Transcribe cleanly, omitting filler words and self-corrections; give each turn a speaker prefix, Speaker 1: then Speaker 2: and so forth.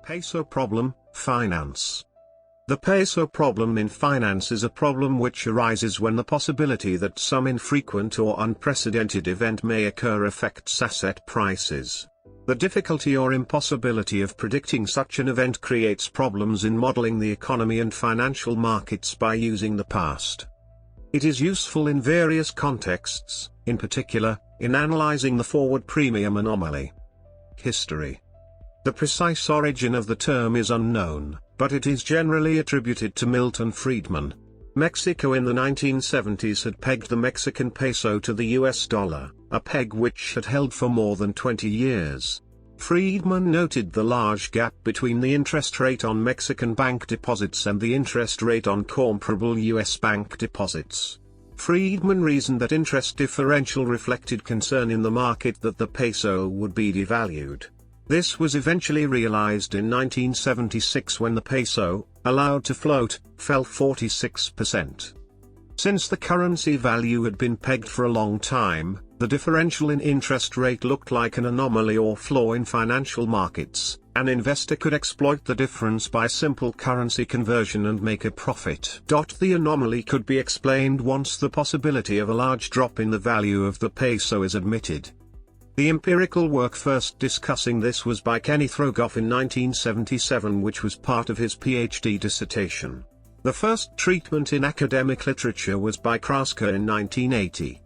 Speaker 1: Peso problem, finance. The peso problem in finance is a problem which arises when the possibility that some infrequent or unprecedented event may occur affects asset prices. The difficulty or impossibility of predicting such an event creates problems in modeling the economy and financial markets by using the past. It is useful in various contexts, in particular, in analyzing the forward premium anomaly. History. The precise origin of the term is unknown, but it is generally attributed to Milton Friedman. Mexico in the 1970s had pegged the Mexican peso to the US dollar, a peg which had held for more than 20 years. Friedman noted the large gap between the interest rate on Mexican bank deposits and the interest rate on comparable US bank deposits. Friedman reasoned that interest differential reflected concern in the market that the peso would be devalued. This was eventually realized in 1976 when the peso, allowed to float, fell 46%. Since the currency value had been pegged for a long time, the differential in interest rate looked like an anomaly or flaw in financial markets. An investor could exploit the difference by simple currency conversion and make a profit. The anomaly could be explained once the possibility of a large drop in the value of the peso is admitted. The empirical work first discussing this was by Kenneth Rogoff in 1977, which was part of his PhD dissertation. The first treatment in academic literature was by Krasker in 1980.